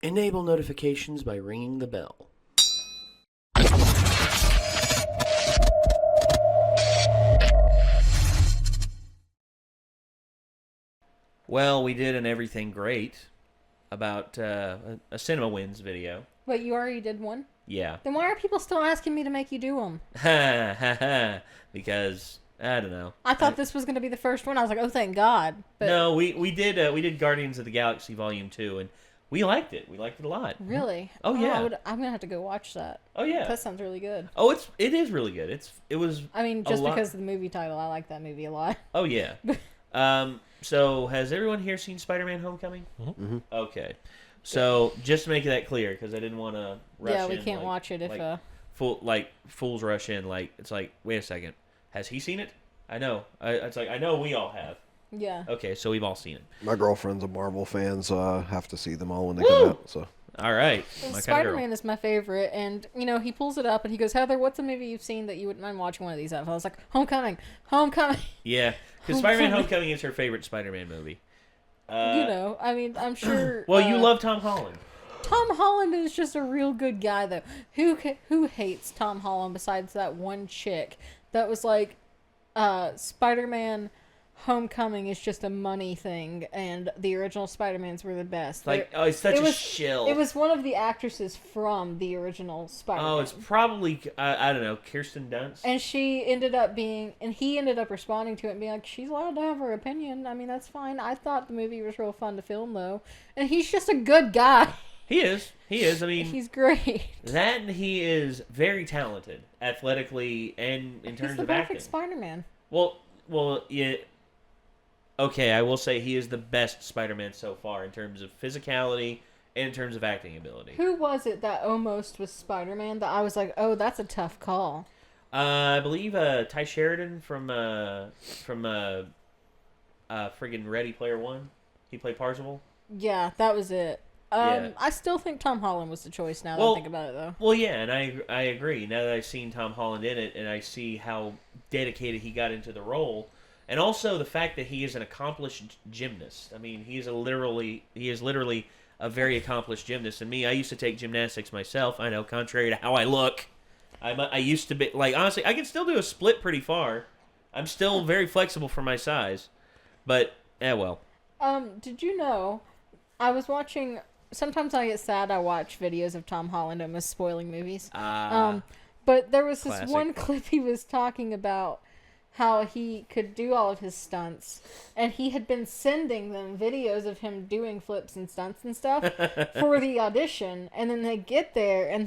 Enable notifications by ringing the bell. Well, we did an Everything Great about a CinemaWins video. Wait, you already did one? Yeah. Then why are people still asking me to make you do them? Ha ha ha. Because, I don't know. I thought this was going to be the first one. I was like, oh, thank God. But no, we did Guardians of the Galaxy Volume 2, and we liked it. We liked it a lot. Really? Oh, yeah. I'm going to have to go watch that. Oh, yeah. That sounds really good. Oh, it is really good. It was. I mean, just because of the movie title, I like that movie a lot. Oh, yeah. So, has everyone here seen Spider-Man: Homecoming? Mm-hmm. Okay. So, just to make that clear, because I didn't want to rush in. Yeah, we can't watch it if... fools rush in. It's like, wait a second. Has he seen it? I know. It's like, I know we all have. Yeah. Okay, so we've all seen it. My girlfriend's a Marvel fan, so I have to see them all when they come out. So. All right. Spider-Man is my favorite, and, he pulls it up, and he goes, Heather, what's a movie you've seen that you wouldn't mind watching one of these at? I was like, Homecoming. Yeah, because Spider-Man Homecoming is her favorite Spider-Man movie. I'm sure... Well, you love Tom Holland. Tom Holland is just a real good guy, though. Who hates Tom Holland besides that one chick that was like, Spider-Man Homecoming is just a money thing, and the original Spider-Mans were the best. It's such a shill. It was one of the actresses from the original Spider-Man. Oh, it's probably, I don't know, Kirsten Dunst? And he ended up responding to it and being like, she's allowed to have her opinion. I mean, that's fine. I thought the movie was real fun to film, though. And he's just a good guy. He is. I mean... He's great. That, and he is very talented, athletically, and in terms of acting. He's the perfect Spider-Man. Well, yeah... Okay, I will say he is the best Spider-Man so far in terms of physicality and in terms of acting ability. Who was it that almost was Spider-Man that I was like, oh, that's a tough call? I believe Ty Sheridan from friggin' Ready Player One. He played Parzival. Yeah, that was it. Yeah. I still think Tom Holland was the choice now that I think about it, though. Well, yeah, and I agree. Now that I've seen Tom Holland in it, and I see how dedicated he got into the role, and also the fact that he is an accomplished gymnast. I mean, he is literally a very accomplished gymnast. And me, I used to take gymnastics myself. I know, contrary to how I look, I used to be honestly, I can still do a split pretty far. I'm still very flexible for my size, but well. Did you know? I was watching. Sometimes I get sad. I watch videos of Tom Holland almost spoiling movies. But there was this one clip he was talking about how he could do all of his stunts, and he had been sending them videos of him doing flips and stunts and stuff for the audition, and then they get there and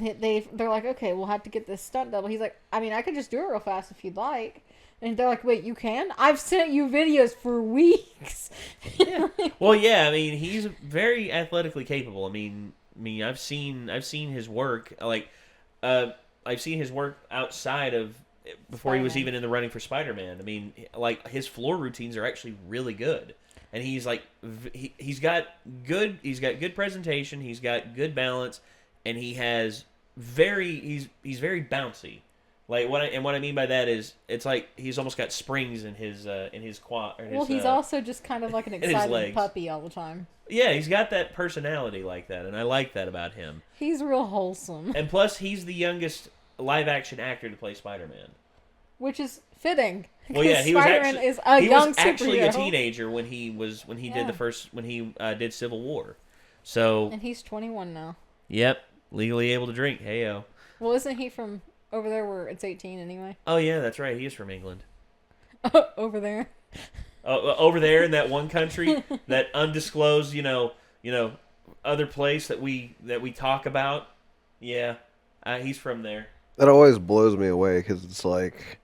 they're like, okay, we'll have to get this stunt double. He's like, I mean, I could just do it real fast if you'd like. And they're like, wait, you can? I've sent you videos for weeks. Yeah. Well, yeah, I mean, he's very athletically capable. I mean, I've seen his work. I've seen his work outside of before Spider-Man. He was even in the running for Spider-Man. I mean, his floor routines are actually really good, and he's he's got good presentation. He's got good balance, and he's very bouncy. What I mean by that is it's like he's almost got springs in his quad. He's also just kind of like an excited puppy all the time. Yeah, he's got that personality like that, and I like that about him. He's real wholesome. And plus, he's the youngest live-action actor to play Spider-Man. Which is fitting. Well, yeah, he was actually a teenager when he did Civil War. So. And he's 21 now. Yep, legally able to drink. Heyo. Well, isn't he from over there where it's 18 anyway? Oh yeah, that's right. He is from England. Over there. Over there in that one country, that undisclosed, other place that we talk about. Yeah, he's from there. That always blows me away because it's like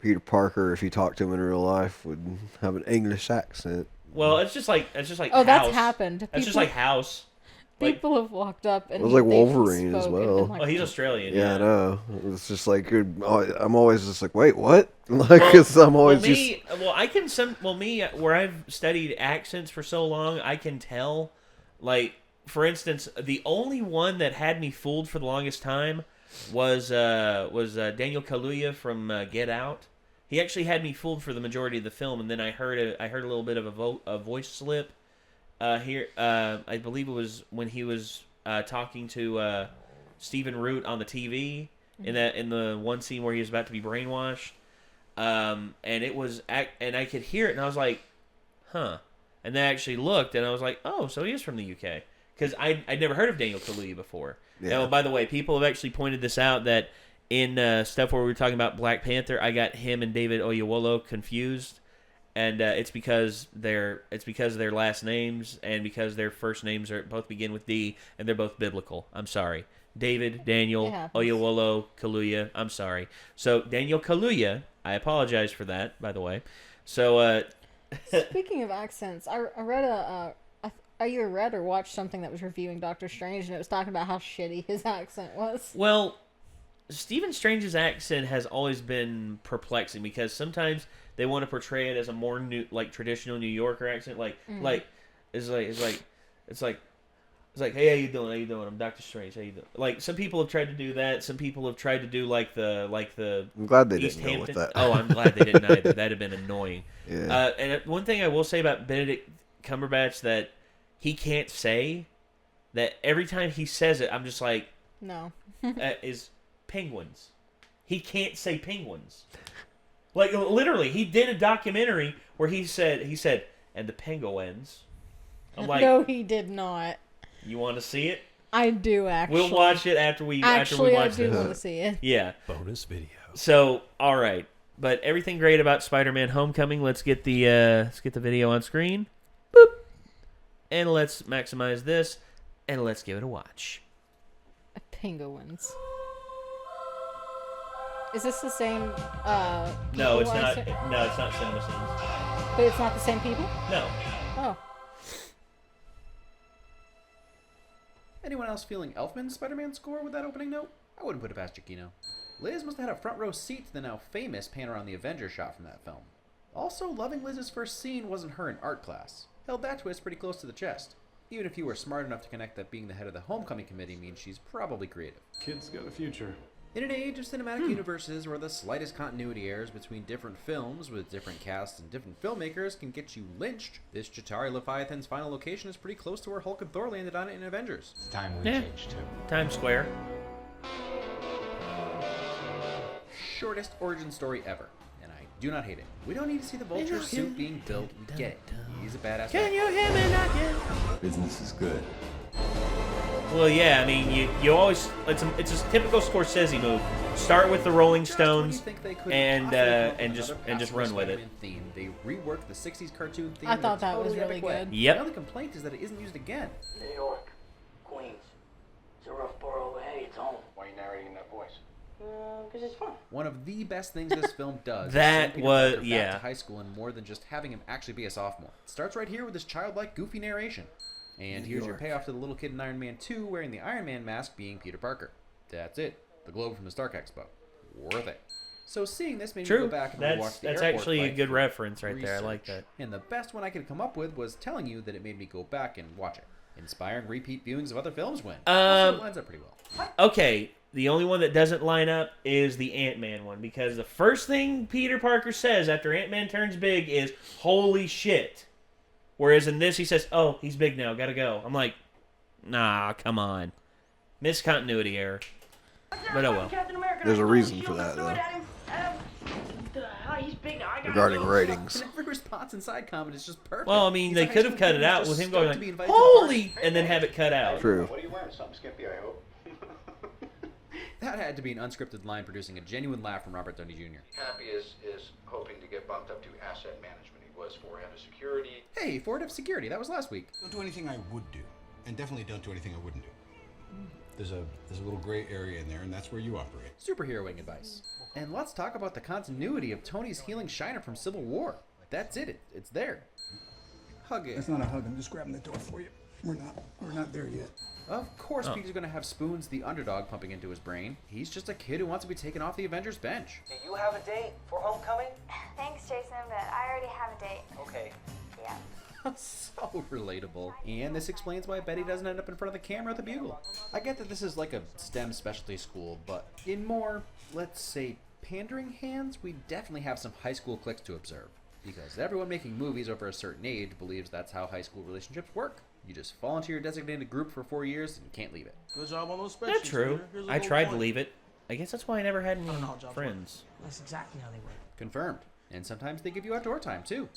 Peter Parker, if you talk to him in real life, would have an English accent. Well, it's just like oh, House. That's happened. That's just like House. People have walked up and it was like Wolverine as well. Well, he's Australian. Yeah, I know. It's just like I'm always just like, wait, what? Because I'm always where I've studied accents for so long, I can tell. Like, for instance, the only one that had me fooled for the longest time was Daniel Kaluuya from Get Out. He actually had me fooled for the majority of the film, and then I heard a little bit of a voice slip. I believe it was when he was talking to Stephen Root on the TV in the one scene where he was about to be brainwashed. And it was, and I could hear it, and I was like, huh. And then I actually looked, and I was like, oh, so he is from the UK. Because I'd never heard of Daniel Kaluuya before. Yeah. And by the way, people have actually pointed this out, that in stuff where we were talking about Black Panther, I got him and David Oyelowo confused. And it's because of their last names, and because their first names both begin with D, and they're both biblical. I'm sorry. David, Daniel, Oyelowo, Kaluuya. I'm sorry. So, Daniel Kaluuya, I apologize for that, by the way. So, speaking of accents, I read I either read or watched something that was reviewing Doctor Strange, and it was talking about how shitty his accent was. Well, Stephen Strange's accent has always been perplexing, because sometimes they want to portray it as a more traditional New Yorker accent, it's like, hey, how you doing? I'm Doctor Strange. How you doing? Like, some people have tried to do that. Some people have tried to do like the. I'm glad they East didn't go with that. Oh, I'm glad they didn't either. That'd have been annoying. Yeah. And one thing I will say about Benedict Cumberbatch that he can't say, that every time he says it, I'm just like, no, is penguins. He can't say penguins. Like, literally, he did a documentary where he said, and the penguins. I'm like, no, he did not. You want to see it? I do, actually. We'll watch it after we watch this. I do want to see it. Yeah. Bonus video. So, all right. But everything great about Spider-Man Homecoming. Let's get the video on screen. Boop. And let's maximize this. And let's give it a watch. Penguins. Is this the same No, it's not. No, it's not CinemaWins. But it's not the same people? No. Oh. Anyone else feeling Elfman's Spider-Man score with that opening note? I wouldn't put it past Giacchino. Liz must have had a front row seat to the now famous pan around the Avengers shot from that film. Also, loving Liz's first scene wasn't her in art class. Held that twist pretty close to the chest. Even if you were smart enough to connect that being the head of the Homecoming Committee means she's probably creative. Kid's got a future. In an age of cinematic universes where the slightest continuity errors between different films with different casts and different filmmakers can get you lynched, this Chitauri Leviathan's final location is pretty close to where Hulk and Thor landed on it in Avengers. It's time we change too. Times Square. Shortest origin story ever, and I do not hate it. We don't need to see the Vulture suit being built. We get it. He's a badass. Can you hear me knocking? Business is good. Well, yeah, I mean, you always, it's a typical Scorsese move. Start with the Rolling Stones and just run with it. Theme. They reworked the 60s cartoon theme. I thought that was really good. Yep. The only complaint is that it isn't used again. New York, Queens. It's a rough borough, but hey, it's home. Why are you narrating in that voice? Because it's fun. One of the best things this film does That is send Peter was- Parker yeah. back to high school and more than just having him actually be a sophomore. It starts right here with this childlike, goofy narration. And here's your payoff to the little kid in Iron Man 2 wearing the Iron Man mask being Peter Parker. That's it. The globe from the Stark Expo. Worth it. So seeing this made me go back and watch the That's airport actually a fight good through reference right there. I like research. that. And the best one I could come up with was telling you that it made me go back and watch it. Inspiring repeat viewings of other films when. Also, it lines up pretty well. Okay, the only one that doesn't line up is the Ant-Man one, because the first thing Peter Parker says after Ant-Man turns big is, holy shit. Whereas in this, he says, oh, he's big now, gotta go. I'm like, nah, come on. Missed continuity error. But oh well. There's a reason for that, though. Regarding ratings. And every response inside comment is just perfect. Well, I mean, He's they a high could have school cut kid it out who's with just him going stoked to be like, invited to the holy, party. and then have it cut out. True. What are you wearing? Something skimpy, I hope. That had to be an unscripted line producing a genuine laugh from Robert Downey Jr. Happy is hoping to get bumped up to asset management. He was for head of security. Hey, Ford of Security, that was last week. Don't do anything I would do, and definitely don't do anything I wouldn't do. There's a little gray area in there, and that's where you operate. Superheroing advice. And let's talk about the continuity of Tony's healing Shiner from Civil War. That's it. It's there. Hug it. That's not a hug. I'm just grabbing the door for you. We're not there yet. Of course, Peter's gonna have Spoons, the underdog, pumping into his brain. He's just a kid who wants to be taken off the Avengers bench. Do you have a date for homecoming? Thanks, Jason, but I already have a date. Okay. Yeah. So relatable. And this explains why Betty doesn't end up in front of the camera at the Bugle. I get that this is like a STEM specialty school, but in more, let's say, pandering hands, we definitely have some high school cliques to observe. Because everyone making movies over a certain age believes that's how high school relationships work. You just fall into your designated group for 4 years and can't leave it. Good job on those spreadsheets. That's true. Here's a I little tried to point. leave it. I guess that's why I never had any jobs friends. That's exactly how they work. Confirmed. And sometimes they give you outdoor time, too.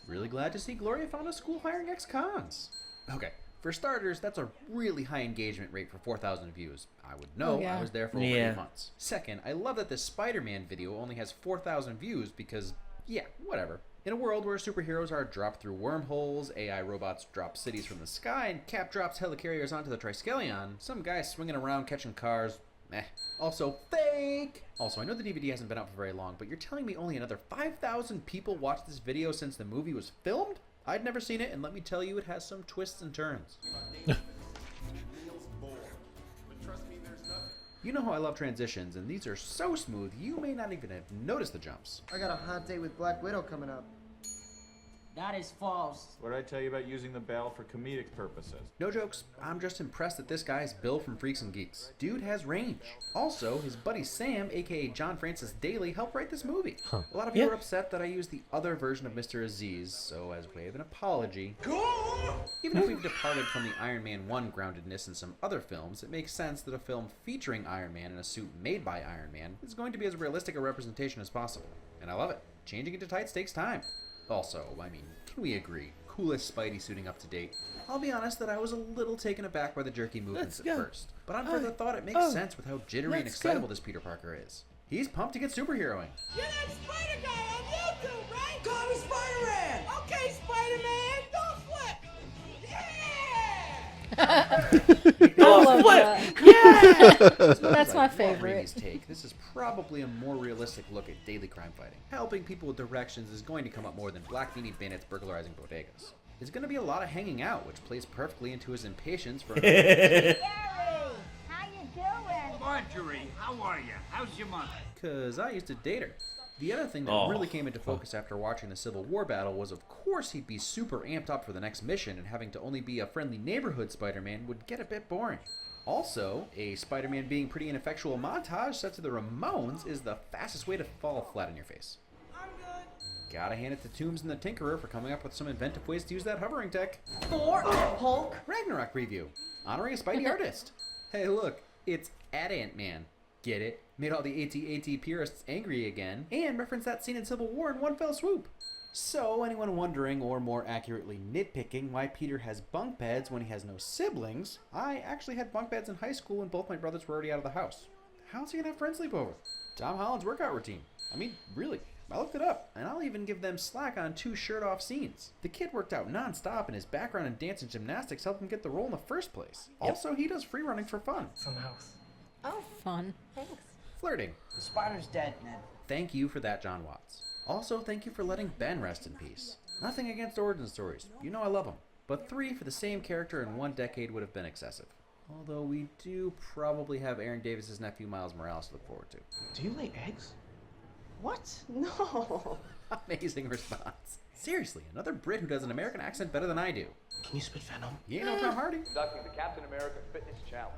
Really glad to see Gloria found a school hiring ex-cons. Okay, for starters, that's a really high engagement rate for 4,000 views. I would know. I was there for over 8 months. Second, I love that this Spider-Man video only has 4,000 views because, yeah, whatever. In a world where superheroes are dropped through wormholes, AI robots drop cities from the sky, and Cap drops helicarriers onto the Triskelion, some guy swinging around catching cars, meh. Also, fake! Also, I know the DVD hasn't been out for very long, but you're telling me only another 5,000 people watched this video since the movie was filmed? I'd never seen it, and let me tell you, it has some twists and turns. You know how I love transitions, and these are so smooth, you may not even have noticed the jumps. I got a hot date with Black Widow coming up. That is false. What did I tell you about using the bell for comedic purposes? No jokes, I'm just impressed that this guy's Bill from Freaks and Geeks. Dude has range. Also, his buddy Sam, aka John Francis Daly, helped write this movie. A lot of you are upset that I used the other version of Mr. Aziz, so as way of an apology, even if we've departed from the Iron Man 1 groundedness in some other films, it makes sense that a film featuring Iron Man in a suit made by Iron Man is going to be as realistic a representation as possible. And I love it. Changing into tights takes time. Also, I mean, can we agree? Coolest Spidey suiting up to date. I'll be honest that I was a little taken aback by the jerky movements at first. But on further thought, it makes sense with how jittery and excitable this Peter Parker is. He's pumped to get superheroing. You're that Spider guy on YouTube, right? Call me Spider-Man! Okay, Spider-Man, don't flip! That's my favorite. Take. This is probably a more realistic look at daily crime fighting. Helping people with directions is going to come up more than black beanie bandits burglarizing bodegas. There's going to be a lot of hanging out, which plays perfectly into his impatience for... Gary, how you doing? Marjorie, how are you? How's your mother? Because I used to date her. The other thing that really came into focus after watching the Civil War battle was, of course, he'd be super amped up for the next mission, and having to only be a friendly neighborhood Spider-Man would get a bit boring. Also, a Spider-Man being pretty ineffectual montage set to the Ramones is the fastest way to fall flat on your face. I'm good. Gotta hand it to Toombs and the Tinkerer for coming up with some inventive ways to use that hovering tech. Thor, Hulk, Ragnarok preview, honoring a Spidey artist. Hey look, it's at Ant-Man. Get it? Made all the AT-AT purists angry again, and referenced that scene in Civil War in one fell swoop. So, anyone wondering, or more accurately nitpicking, why Peter has bunk beds when he has no siblings, I actually had bunk beds in high school when both my brothers were already out of the house. How's he gonna have friends sleep over? Tom Holland's workout routine. I mean, really, I looked it up, and I'll even give them slack on 2 shirt-off scenes. The kid worked out non-stop, and his background in dance and gymnastics helped him get the role in the first place. Also, he does free running for fun. Some house. Oh, fun. Thanks. Flirting. The spider's dead, Ned. Thank you for that, John Watts. Also, thank you for letting Ben rest in peace. Nothing against origin stories. You know I love them. But 3 for the same character in 1 decade would have been excessive. Although we do probably have Aaron Davis' nephew Miles Morales to look forward to. Do you lay eggs? What? No. Amazing response. Seriously, another Brit who does an American accent better than I do. Can you spit venom? You know Tom Hardy. Conducting the Captain America Fitness Challenge.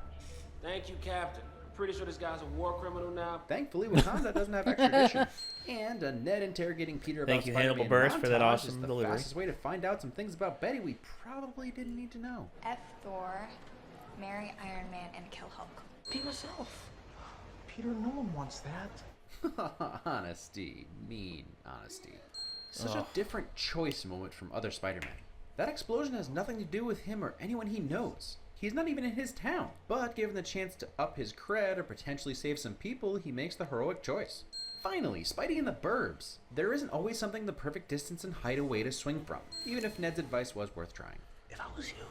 Thank you, Captain. Pretty sure this guy's a war criminal now. Thankfully, Wakanda doesn't have extradition. And Ned interrogating Peter about Thank you, Spider-Man Hannibal Buress, for that montage awesome is the delivery. fastest way to find out some things about Betty we probably didn't need to know. F Thor, marry Iron Man, and kill Hulk. Be myself. Peter, no one wants that. Honesty. Mean honesty. Such a different choice moment from other Spider-Man. That explosion has nothing to do with him or anyone he knows. He's not even in his town, but given the chance to up his cred or potentially save some people, he makes the heroic choice. Finally, Spidey in the burbs. There isn't always something the perfect distance and height away to swing from, even if Ned's advice was worth trying. If I was you,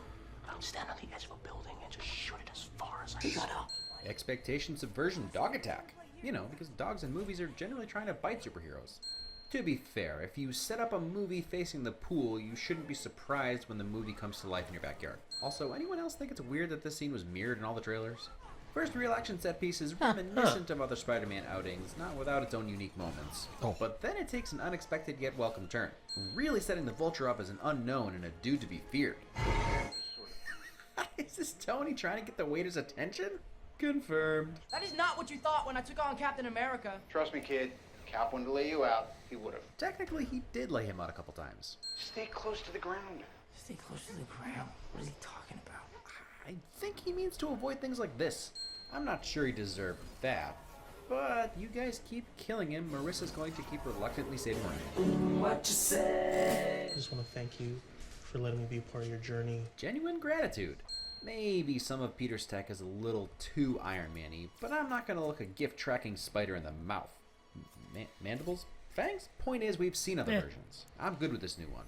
I would stand on the edge of a building and just shoot it as far as I could. Shut up. Expectation subversion dog attack. You know, because dogs in movies are generally trying to bite superheroes. To be fair, if you set up a movie facing the pool, you shouldn't be surprised when the movie comes to life in your backyard. Also, anyone else think it's weird that this scene was mirrored in all the trailers? First real action set piece is reminiscent of other Spider-Man outings, not without its own unique moments. But then it takes an unexpected yet welcome turn, really setting the Vulture up as an unknown and a dude to be feared. Is this Tony trying to get the waiter's attention? Confirmed. That is not what you thought when I took on Captain America. Trust me, kid. Cap wanted to lay you out. He would have. Technically, he did lay him out a couple times. Stay close to the ground. Stay close to the ground. What is he talking about? I think he means to avoid things like this. I'm not sure he deserved that. But you guys keep killing him. Marissa's going to keep reluctantly saving Rene. What you say? I just want to thank you for letting me be part of your journey. Genuine gratitude. Maybe some of Peter's tech is a little too Iron Man-y, but I'm not going to look a gift-tracking spider in the mouth. Mandibles? Fangs? Point is, we've seen other versions. I'm good with this new one.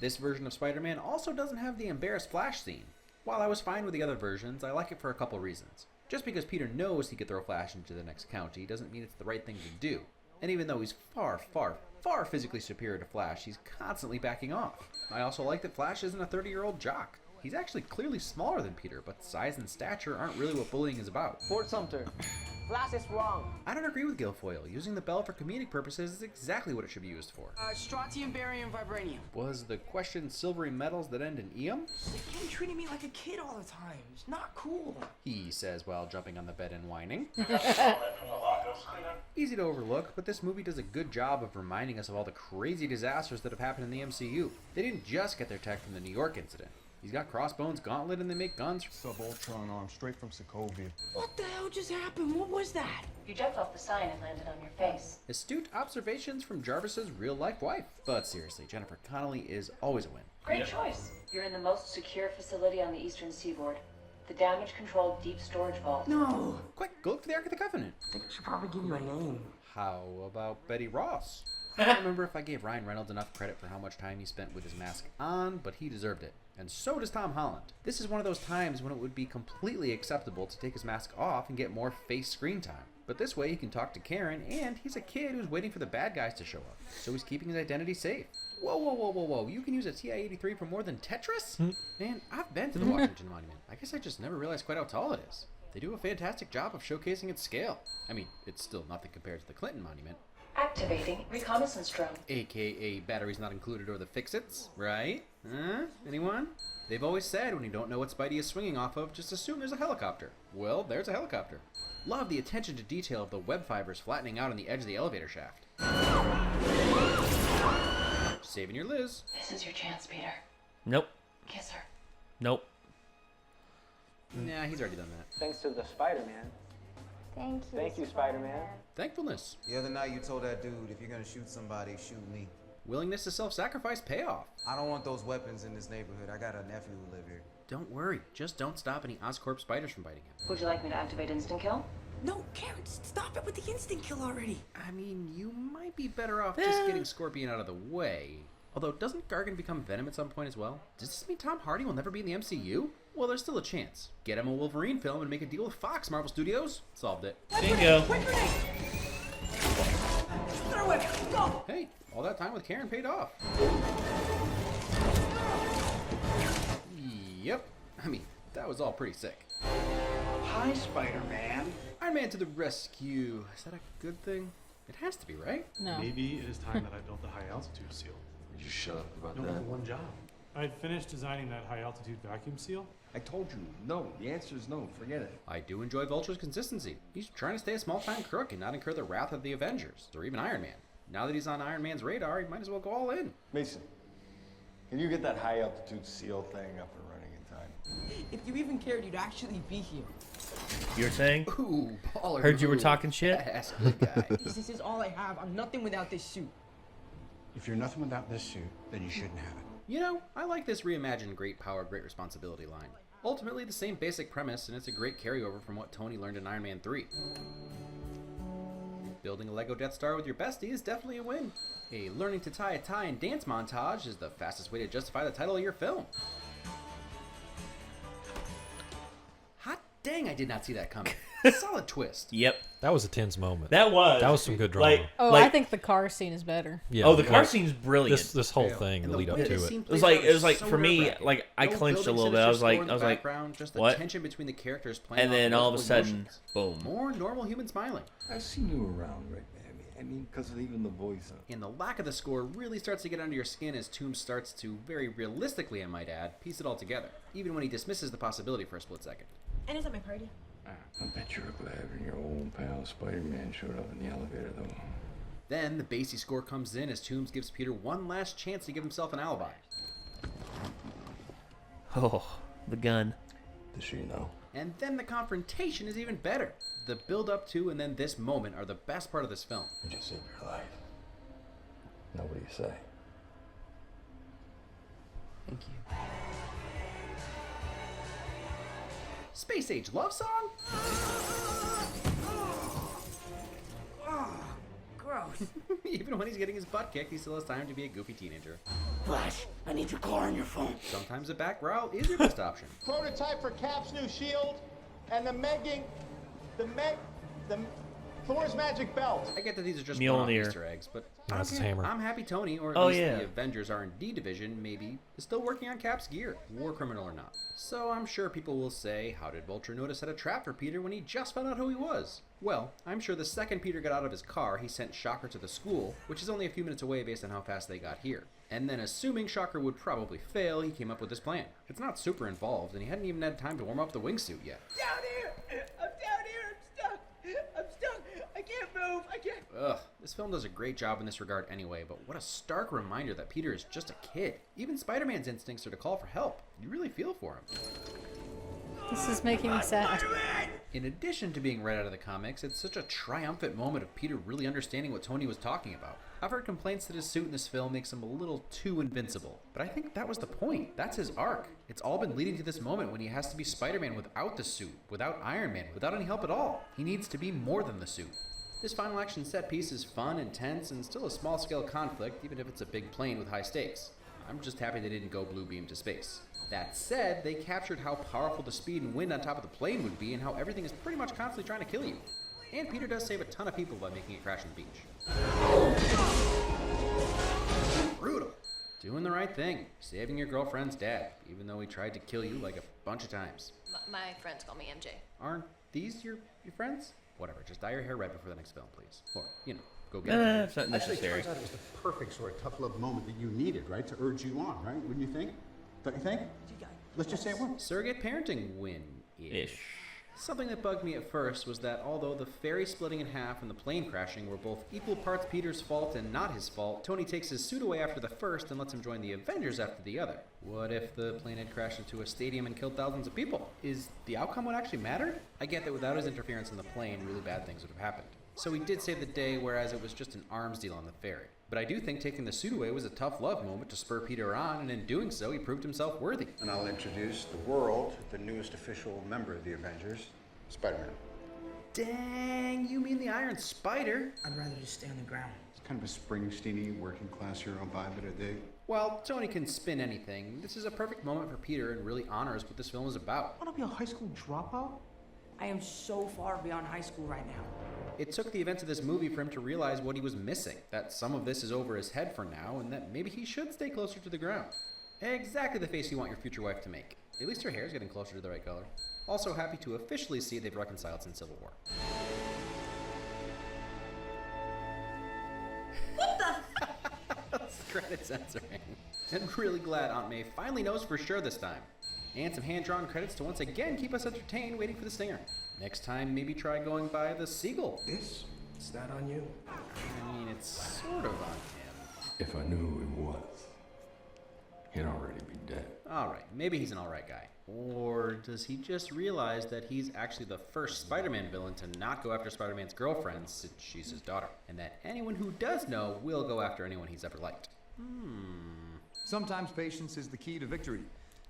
This version of Spider-Man also doesn't have the embarrassed Flash scene. While I was fine with the other versions, I like it for a couple reasons. Just because Peter knows he could throw Flash into the next county doesn't mean it's the right thing to do. And even though he's far, far, far physically superior to Flash, he's constantly backing off. I also like that Flash isn't a 30-year-old jock. He's actually clearly smaller than Peter, but size and stature aren't really what bullying is about. Fort Sumter. Flash is wrong. I don't agree with Guilfoyle. Using the bell for comedic purposes is exactly what it should be used for. Strontium, barium, vibranium. Was the question silvery metals that end in eum? They keep treating me like a kid all the time. It's not cool. He says while jumping on the bed and whining. Easy to overlook, but this movie does a good job of reminding us of all the crazy disasters that have happened in the MCU. They didn't just get their tech from the New York incident. He's got Crossbones Gauntlet and they make guns. Sub-Ultron arm straight from Sokovia. What the hell just happened? What was that? You jumped off the sign and landed on your face. Astute observations from Jarvis's real-life wife. But seriously, Jennifer Connelly is always a win. Great choice. You're in the most secure facility on the eastern seaboard. The damage-controlled deep storage vault. No! Quick, go look for the Ark of the Covenant. I think I should probably give you a name. How about Betty Ross? I don't remember if I gave Ryan Reynolds enough credit for how much time he spent with his mask on, but he deserved it. And so does Tom Holland. This is one of those times when it would be completely acceptable to take his mask off and get more face screen time. But this way he can talk to Karen, and he's a kid who's waiting for the bad guys to show up. So he's keeping his identity safe. Whoa, whoa, whoa, whoa, whoa. You can use a TI-83 for more than Tetris? Man, I've been to the Washington Monument. I guess I just never realized quite how tall it is. They do a fantastic job of showcasing its scale. I mean, it's still nothing compared to the Clinton Monument. Activating reconnaissance drone. AKA batteries not included or the fix-its, right? Huh? Anyone? They've always said when you don't know what Spidey is swinging off of, just assume there's a helicopter. Well, there's a helicopter. Love the attention to detail of the web fibers flattening out on the edge of the elevator shaft. Saving your Liz. This is your chance, Peter. Nope. Kiss her. Nope. Nah, he's already done that. Thanks to the Spider-Man. Thank you. Thank you, Spider-Man. Thankfulness. The other night you told that dude, if you're gonna shoot somebody, shoot me. Willingness to self-sacrifice payoff. I don't want those weapons in this neighborhood. I got a nephew who live here. Don't worry. Just don't stop any Oscorp spiders from biting him. Would you like me to activate instant kill? No, Karen, stop it with the instant kill already. I mean, you might be better off just getting Scorpion out of the way. Although, doesn't Gargan become Venom at some point as well? Does this mean Tom Hardy will never be in the MCU? Well, there's still a chance. Get him a Wolverine film and make a deal with Fox, Marvel Studios. Solved it. Bingo. Go. Hey, all that time with Karen paid off. Yep. I mean, that was all pretty sick. Hi, Spider-Man. Iron Man to the rescue. Is that a good thing? It has to be, right? No. Maybe it is time that I built the high-altitude seal. Would you shut up about No, that? one job. I had finished designing that high-altitude vacuum seal. I told you, no. The answer is no. Forget it. I do enjoy Vulture's consistency. He's trying to stay a small-time crook and not incur the wrath of the Avengers, or even Iron Man. Now that he's on Iron Man's radar, he might as well go all in. Mason, can you get that high-altitude seal thing up and running in time? If you even cared, you'd actually be here. You were saying? Ooh, baller. Heard you were talking shit? Ass good guy. This is all I have. I'm nothing without this suit. If you're nothing without this suit, then you shouldn't have it. You know, I like this reimagined great power, great responsibility line. Ultimately the same basic premise, and it's a great carryover from what Tony learned in Iron Man 3. Building a Lego Death Star with your bestie is definitely a win. A learning to tie a tie and dance montage is the fastest way to justify the title of your film. Hot dang, I did not see that coming. Solid twist. Yep. That was a tense moment. That was some good drama. I think the car scene is better. Yeah, oh, the car scene's brilliant. This whole thing, the lead up to it. It was like for me, like I clenched a little bit. I was like, just the what? tension between the characters playing. And then all of a multiple sudden, emotions. boom. More normal human smiling. I've seen you around, Rick. I mean, because of even the voice. And the lack of the score really starts to get under your skin as Toomes starts to, very realistically I might add, piece it all together. Even when he dismisses the possibility for a split second. And it's at my party. I bet you were glad when your old pal Spider-Man showed up in the elevator, though. Then the bassy score comes in as Toomes gives Peter one last chance to give himself an alibi. Oh, the gun. Does she know? And then the confrontation is even better. The build up to and then this moment are the best part of this film. You just saved your life. Now what do you say? Thank you. Space Age love song? Gross. Even when he's getting his butt kicked, he still has time to be a goofy teenager. Flash, I need your car on your phone. Sometimes a back growl is your best option. Prototype for Cap's new shield and the Thor's magic belt. I get that these are just Mjolnir. Easter eggs, but That's his hammer. I'm happy Tony, or at least the Avengers R&D division, maybe, is still working on Cap's gear, war criminal or not. So I'm sure people will say, how did Vulture know to set a trap for Peter when he just found out who he was? Well, I'm sure the second Peter got out of his car, he sent Shocker to the school, which is only a few minutes away based on how fast they got here. And then assuming Shocker would probably fail, he came up with this plan. It's not super involved, and he hadn't even had time to warm up the wingsuit yet. Down here! I'm down here! I'm stuck! I'm stuck! I can't move! I can't... Ugh, this film does a great job in this regard anyway, but what a stark reminder that Peter is just a kid. Even Spider-Man's instincts are to call for help. You really feel for him. This is making me sad. In addition to being read out of the comics, it's such a triumphant moment of Peter really understanding what Tony was talking about. I've heard complaints that his suit in this film makes him a little too invincible, but I think that was the point. That's his arc. It's all been leading to this moment when he has to be Spider-Man without the suit, without Iron Man, without any help at all. He needs to be more than the suit. This final action set piece is fun, intense, and still a small-scale conflict, even if it's a big plane with high stakes. I'm just happy they didn't go blue beam to space. That said, they captured how powerful the speed and wind on top of the plane would be and how everything is pretty much constantly trying to kill you. And Peter does save a ton of people by making it crash on the beach. Brutal. Doing the right thing. Saving your girlfriend's dad, even though he tried to kill you like a bunch of times. My friends call me MJ. Aren't these your friends? Whatever, just dye your hair red before the next film, please. Or, go get it. It's not necessary. Actually, it turns out it was the perfect sort of tough love moment that you needed, right? To urge you on, right? Wouldn't you think? Don't you think? Let's just say it once. Surrogate parenting win-ish. Something that bugged me at first was that although the ferry splitting in half and the plane crashing were both equal parts Peter's fault and not his fault, Tony takes his suit away after the first and lets him join the Avengers after the other. What if the plane had crashed into a stadium and killed thousands of people? Is the outcome what actually mattered? I get that without his interference in the plane, really bad things would have happened. So he did save the day, whereas it was just an arms deal on the ferry. But I do think taking the suit away was a tough love moment to spur Peter on, and in doing so, he proved himself worthy. And I'll introduce the world to the newest official member of the Avengers, Spider-Man. Dang, you mean the Iron Spider? I'd rather just stay on the ground. It's kind of a Springsteen-y working class hero vibe that I dig. Well, Tony can spin anything. This is a perfect moment for Peter and really honors what this film is about. Want to be a high school dropout? I am so far beyond high school right now. It took the events of this movie for him to realize what he was missing, that some of this is over his head for now, and that maybe he should stay closer to the ground. Exactly the face you want your future wife to make. At least her hair is getting closer to the right color. Also happy to officially see they've reconciled since Civil War. What the? Credit censoring. And really glad Aunt May finally knows for sure this time. And some hand-drawn credits to once again keep us entertained waiting for the stinger. Next time, maybe try going by the Seagull. Is that on you? I mean, it's sort of on him. If I knew who he was, he'd already be dead. Alright, maybe he's an alright guy. Or does he just realize that he's actually the first Spider-Man villain to not go after Spider-Man's girlfriend since she's his daughter? And that anyone who does know will go after anyone he's ever liked. Sometimes patience is the key to victory.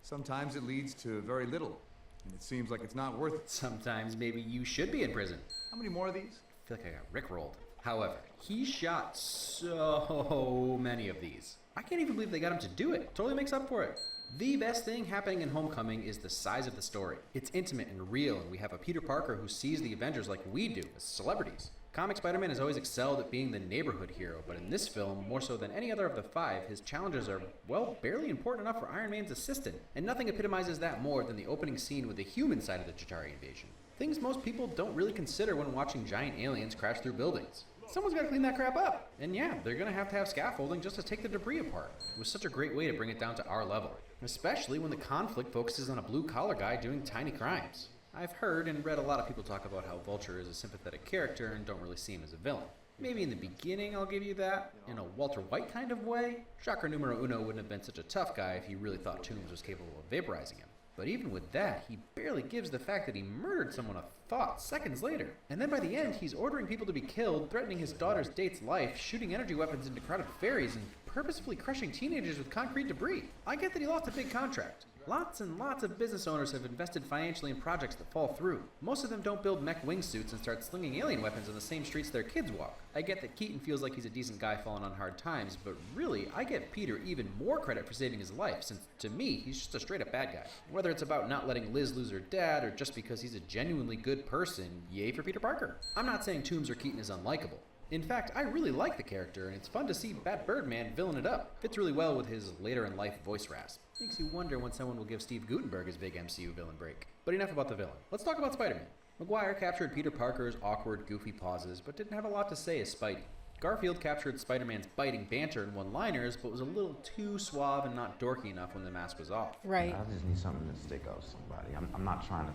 Sometimes it leads to very little. And it seems like it's not worth it. Sometimes maybe you should be in prison. How many more of these? I feel like I got rickrolled. However, he shot so many of these. I can't even believe they got him to do it. Totally makes up for it. The best thing happening in Homecoming is the size of the story. It's intimate and real, and we have a Peter Parker who sees the Avengers like we do, as celebrities. Comic Spider-Man has always excelled at being the neighborhood hero, but in this film, more so than any other of the five, his challenges are, well, barely important enough for Iron Man's assistant. And nothing epitomizes that more than the opening scene with the human side of the Chitauri invasion. Things most people don't really consider when watching giant aliens crash through buildings. Someone's got to clean that crap up. And yeah, they're going to have scaffolding just to take the debris apart. It was such a great way to bring it down to our level. Especially when the conflict focuses on a blue-collar guy doing tiny crimes. I've heard and read a lot of people talk about how Vulture is a sympathetic character and don't really see him as a villain. Maybe in the beginning I'll give you that, in a Walter White kind of way. Shocker numero uno wouldn't have been such a tough guy if he really thought Toombs was capable of vaporizing him. But even with that, he barely gives the fact that he murdered someone a thought seconds later. And then by the end, he's ordering people to be killed, threatening his daughter's date's life, shooting energy weapons into crowded ferries, and purposefully crushing teenagers with concrete debris. I get that he lost a big contract. Lots and lots of business owners have invested financially in projects that fall through. Most of them don't build mech wingsuits and start slinging alien weapons on the same streets their kids walk. I get that Keaton feels like he's a decent guy falling on hard times, but really, I give Peter even more credit for saving his life, since to me, he's just a straight up bad guy. Whether it's about not letting Liz lose her dad, or just because he's a genuinely good person, yay for Peter Parker. I'm not saying Toombs or Keaton is unlikable. In fact, I really like the character, and it's fun to see Bat Birdman villain it up. Fits really well with his later-in-life voice rasp. Makes you wonder when someone will give Steve Guttenberg his big MCU villain break. But enough about the villain. Let's talk about Spider-Man. Maguire captured Peter Parker's awkward, goofy pauses, but didn't have a lot to say as Spidey. Garfield captured Spider-Man's biting banter and one-liners, but was a little too suave and not dorky enough when the mask was off. Right. I just need something to stick out somebody. I'm not trying to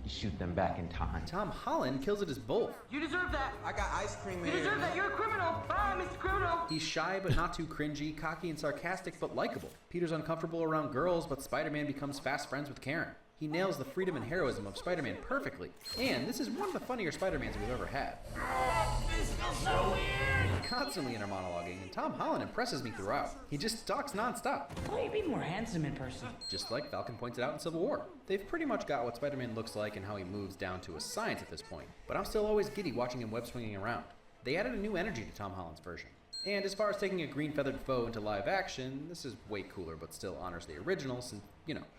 shoot them back in time. Tom Holland kills it as both. You deserve that. I got ice cream You here. deserve that. You're a criminal. Bye, Mr. Criminal. He's shy but not too cringy, cocky and sarcastic but likable. Peter's uncomfortable around girls, but Spider-Man becomes fast friends with Karen. He nails the freedom and heroism of Spider-Man perfectly. And this is one of the funnier Spider-Mans we've ever had. This feels so weird. Constantly inner monologuing, and Tom Holland impresses me throughout. He just talks nonstop. Why you be more handsome in person? Just like Falcon pointed out in Civil War. They've pretty much got what Spider-Man looks like and how he moves down to a science at this point. But I'm still always giddy watching him web swinging around. They added a new energy to Tom Holland's version. And as far as taking a green feathered foe into live action, this is way cooler but still honors the original since,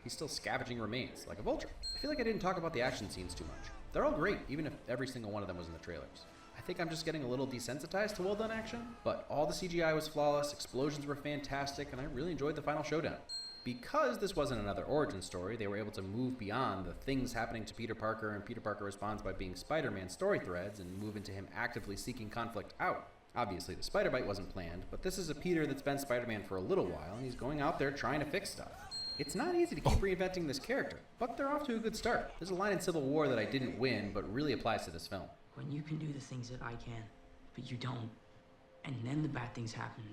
he's still scavenging remains, like a vulture. I feel like I didn't talk about the action scenes too much. They're all great, even if every single one of them was in the trailers. I think I'm just getting a little desensitized to well done action, but all the CGI was flawless, explosions were fantastic, and I really enjoyed the final showdown. Because this wasn't another origin story, they were able to move beyond the things happening to Peter Parker and Peter Parker responds by being Spider-Man story threads and move into him actively seeking conflict out. Obviously, the spider bite wasn't planned, but this is a Peter that's been Spider-Man for a little while, and he's going out there trying to fix stuff. It's not easy to keep reinventing this character, but they're off to a good start. There's a line in Civil War that I didn't win, but really applies to this film. When you can do the things that I can, but you don't, and then the bad things happen,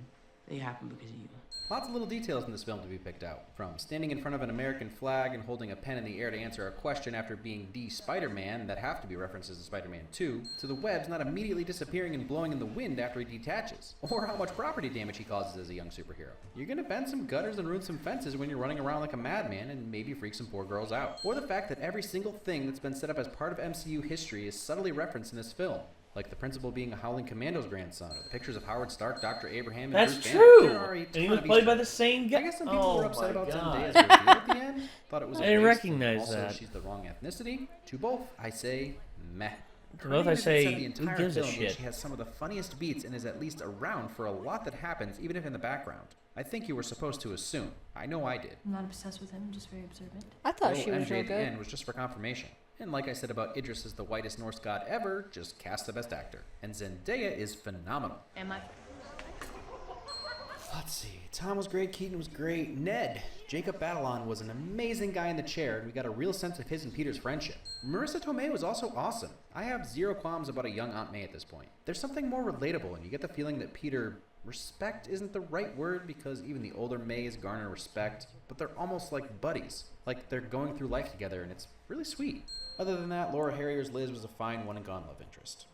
they happen because of you. Lots of little details in this film to be picked out, from standing in front of an American flag and holding a pen in the air to answer a question after being the Spider-Man that have to be references to Spider-Man 2, to the webs not immediately disappearing and blowing in the wind after he detaches, or how much property damage he causes as a young superhero. You're gonna bend some gutters and ruin some fences when you're running around like a madman and maybe freak some poor girls out. Or the fact that every single thing that's been set up as part of MCU history is subtly referenced in this film. Like the principal being a Howling Commando's grandson, or the pictures of Howard Stark, Dr. Abraham, and That's Bruce true! Banner. There are a ton And he was of played Easter by the eggs. same guy. I guess some people were upset about God. Zendaya's reveal at the end. Thought it was a I didn't waste. recognize Also, that. she's the wrong ethnicity. To both, I say meh. To both, I say, the who entire gives a film when shit? she has some of the funniest beats and is at least around for a lot that happens, even if in the background. I think you were supposed to assume. I know I did. I'm not obsessed with him, just very observant. I thought Little she was MJ real at the good. end was just for confirmation. And like I said about Idris as the whitest Norse god ever, just cast the best actor. And Zendaya is phenomenal. Am I? Let's see. Tom was great, Keaton was great. Ned, Jacob Batalon was an amazing guy in the chair, and we got a real sense of his and Peter's friendship. Marissa Tomei was also awesome. I have zero qualms about a young Aunt May at this point. There's something more relatable, and you get the feeling that Peter... Respect isn't the right word because even the older Mays garner respect, but they're almost like buddies. Like they're going through life together, and it's really sweet. Other than that, Laura Harrier's Liz was a fine one-and-gone love interest.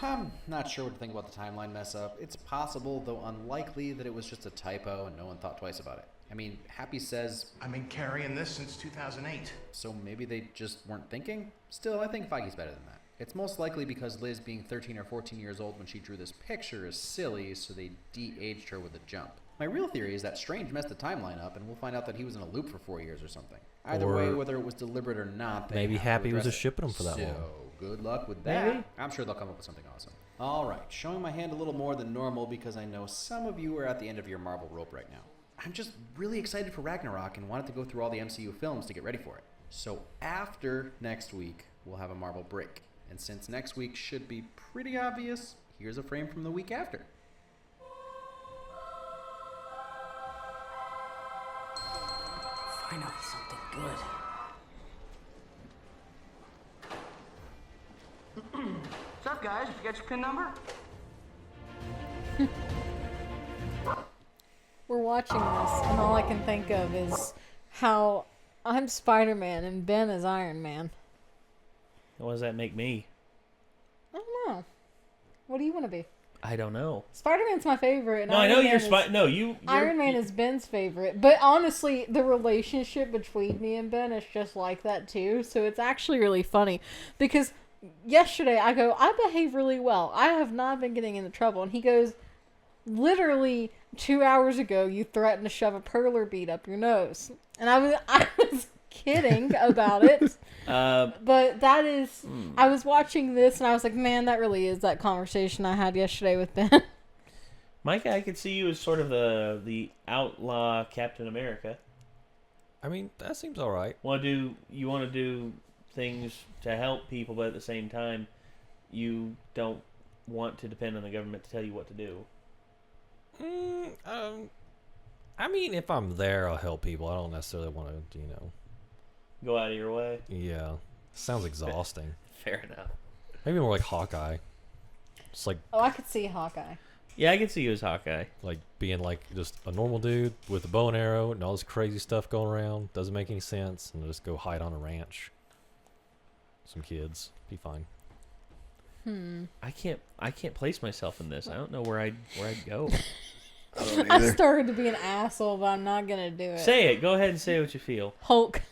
I'm not sure what to think about the timeline mess-up. It's possible, though unlikely, that it was just a typo and no one thought twice about it. I mean, Happy says... I've been carrying this since 2008. So maybe they just weren't thinking? Still, I think Feige's better than that. It's most likely because Liz being 13 or 14 years old when she drew this picture is silly, so they de-aged her with a jump. My real theory is that Strange messed the timeline up, and we'll find out that he was in a loop for 4 years or something. Either Or way, whether it was deliberate or not, they maybe have to Happy was address just shipping him for that so, long. good luck with that. Maybe. I'm sure they'll come up with something awesome. Alright, showing my hand a little more than normal because I know some of you are at the end of your Marvel rope right now. I'm just really excited for Ragnarok and wanted to go through all the MCU films to get ready for it. So after next week, we'll have a Marvel break. And since next week should be pretty obvious, here's a frame from the week after. Finally, something good. guys. You got your PIN number? We're watching this, and all I can think of is how I'm Spider-Man and Ben is Iron Man. What does that make me? I don't know. What do you want to be? I don't know. Spider-Man's my favorite. And no, Iron I know Man you're Iron Man is Ben's favorite. But honestly, the relationship between me and Ben is just like that too. So it's actually really funny. Because yesterday I go, I behave really well. I have not been getting into trouble. And he goes, literally 2 hours ago, you threatened to shove a perler bead up your nose. And I was kidding about it. But that is, I was watching this and I was like, man, that really is that conversation I had yesterday with Ben. Mike, I could see you as sort of the outlaw Captain America. I mean, that seems all right. You want to do things to help people, but at the same time, you don't want to depend on the government to tell you what to do. I mean, if I'm there, I'll help people. I don't necessarily want to, go out of your way. Yeah, sounds exhausting. Fair enough. Maybe more like Hawkeye. Just like. Oh, I could see Hawkeye. Yeah, I could see you as Hawkeye. Like being like just a normal dude with a bow and arrow and all this crazy stuff going around. Doesn't make any sense. And just go hide on a ranch. Some kids. Be fine. I can't place myself in this. I don't know where I'd go. I started to be an asshole, but I'm not gonna do it. Say it. Go ahead and say what you feel. Hulk.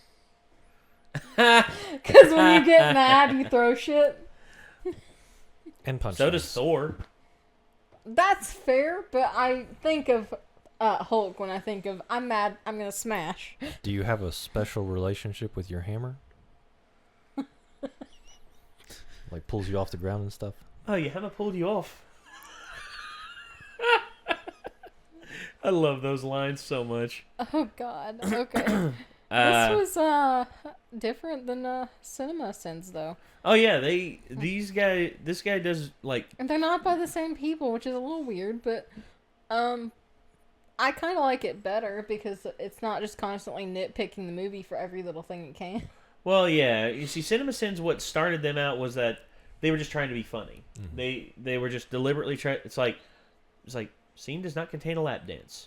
Because when you get mad, you throw shit. And punch. So does Thor. That's fair, but I think of Hulk when I think of I'm mad, I'm gonna smash. Do you have a special relationship with your hammer? Like pulls you off the ground and stuff? Oh, your hammer pulled you off. I love those lines so much. Oh God. Okay. This was different than CinemaWins though. Oh yeah, this guy does like. And they're not by the same people, which is a little weird, but I kind of like it better because it's not just constantly nitpicking the movie for every little thing it can. Well, yeah. You see, CinemaWins, what started them out was that they were just trying to be funny. Mm-hmm. They were just deliberately trying. It's like scene does not contain a lap dance.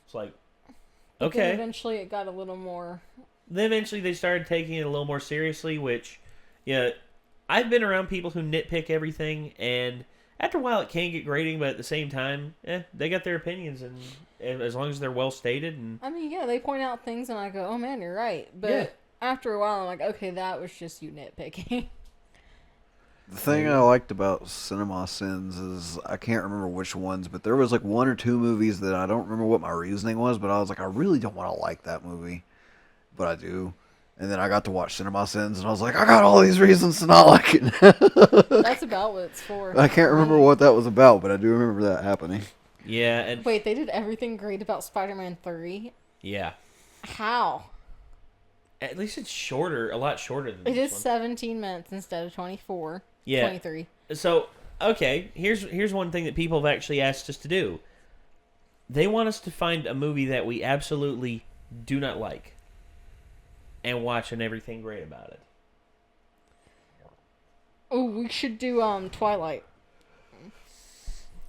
It's like, okay. Then eventually, it got a little more. Then eventually, they started taking it a little more seriously. Which, yeah, I've been around people who nitpick everything, and after a while, it can get grating. But at the same time, they got their opinions, and as long as they're well stated, and I mean, yeah, they point out things, and I go, "Oh man, you're right." But after a while, I'm like, "Okay, that was just you nitpicking." The thing I liked about CinemaWins is I can't remember which ones, but there was like one or two movies that I don't remember what my reasoning was, but I was like, I really don't want to like that movie, but I do. And then I got to watch CinemaWins, and I was like, I got all these reasons to not like it. That's about what it's for. I can't remember what that was about, but I do remember that happening. Yeah. And wait, they did everything great about Spider-Man 3? Yeah. How? At least it's shorter, a lot shorter than it this is one. 17 minutes instead of 24. Yeah. 23. So, okay, here's one thing that people have actually asked us to do. They want us to find a movie that we absolutely do not like and watch and everything great about it. Oh, we should do Twilight.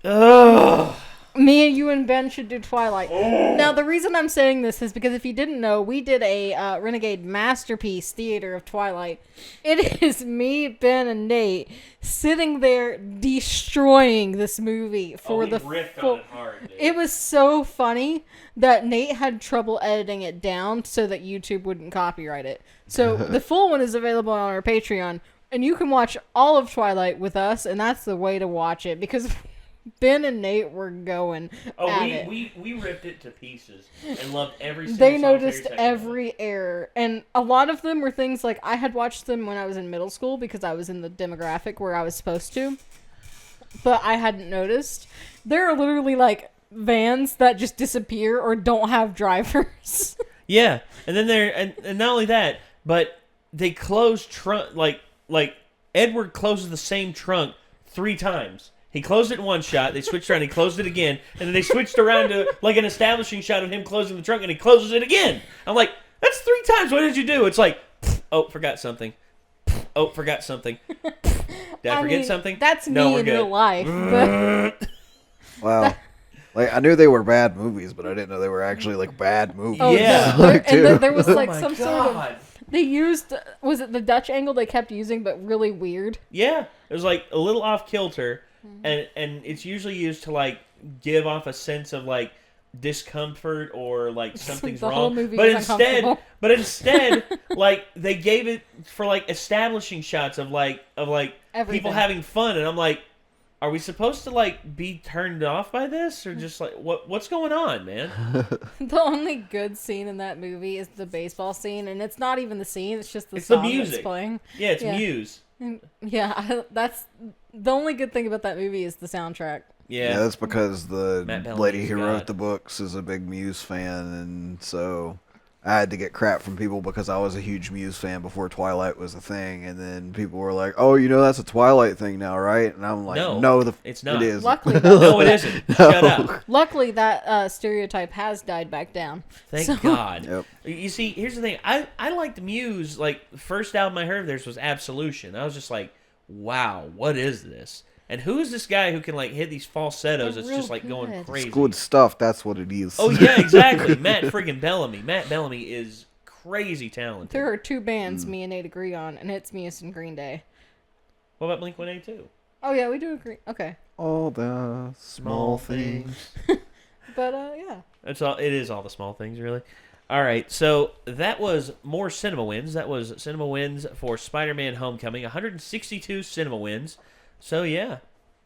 Ugh. Me, you, and Ben should do Twilight. Now, the reason I'm saying this is because if you didn't know, we did a Renegade Masterpiece Theater of Twilight. It is me, Ben, and Nate sitting there destroying this movie for the full. It was so funny that Nate had trouble editing it down so that YouTube wouldn't copyright it. So the full one is available on our Patreon, and you can watch all of Twilight with us, and that's the way to watch it because Ben and Nate were going at it. We ripped it to pieces and loved every single They noticed every error. And a lot of them were things like I had watched them when I was in middle school because I was in the demographic where I was supposed to. But I hadn't noticed. There are literally like vans that just disappear or don't have drivers. Yeah. And then and not only that, but they close trunk like Edward closes the same trunk 3 times. He closed it in one shot, they switched around, he closed it again, and then they switched around to like an establishing shot of him closing the trunk, and he closes it again. I'm like, that's 3 times, what did you do? It's like, oh, forgot something. Oh, forgot something. Did I forget something? That's no, me we're in good. real life. But Wow. Like I knew they were bad movies, but I didn't know they were actually like bad movies. Oh, yeah. There was like some God. sort of. They used, was it the Dutch angle they kept using, but really weird? Yeah, it was like a little off kilter, and it's usually used to like give off a sense of like discomfort or like something's The wrong. whole movie was uncomfortable. Instead, like they gave it for like establishing shots of like Everything. people having fun, and I'm like, are we supposed to like be turned off by this, or just like what's going on, man? The only good scene in that movie is the baseball scene, and it's not even the scene; it's just the It's song the music. that's playing. Yeah, it's Muse. Yeah, that's the only good thing about that movie is the soundtrack. Yeah, that's because the Matt Bellamy's lady who God. wrote the books is a big Muse fan, and so I had to get crap from people because I was a huge Muse fan before Twilight was a thing, and then people were like, "Oh, you know that's a Twilight thing now, right?" And I'm like, "No, it's not. It is. Luckily, no, it isn't. Shut up." Luckily, that stereotype has died back down. Thank God. Yep. You see, here's the thing. I liked Muse. Like the first album I heard of theirs was Absolution. I was just like, wow, what is this? And who is this guy who can like hit these falsettos? It's just like going crazy. It's good stuff. That's what it is. Oh yeah, exactly. Matt friggin' Bellamy. Matt Bellamy is crazy talented. There are two bands me and Nate agree on, and it's Muse and Green Day. What about Blink-182? Oh yeah, we do agree. Okay. All the small things. But yeah. It's all. It is all the small things, really. All right, so that was more cinema wins. That was cinema wins for Spider-Man: Homecoming. 162 cinema wins. So yeah,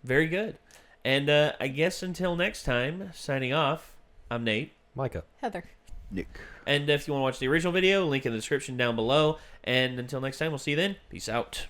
very good. And I guess until next time, signing off. I'm Nate. Micah. Heather. Nick. And if you want to watch the original video, link in the description down below. And until next time, we'll see you then. Peace out.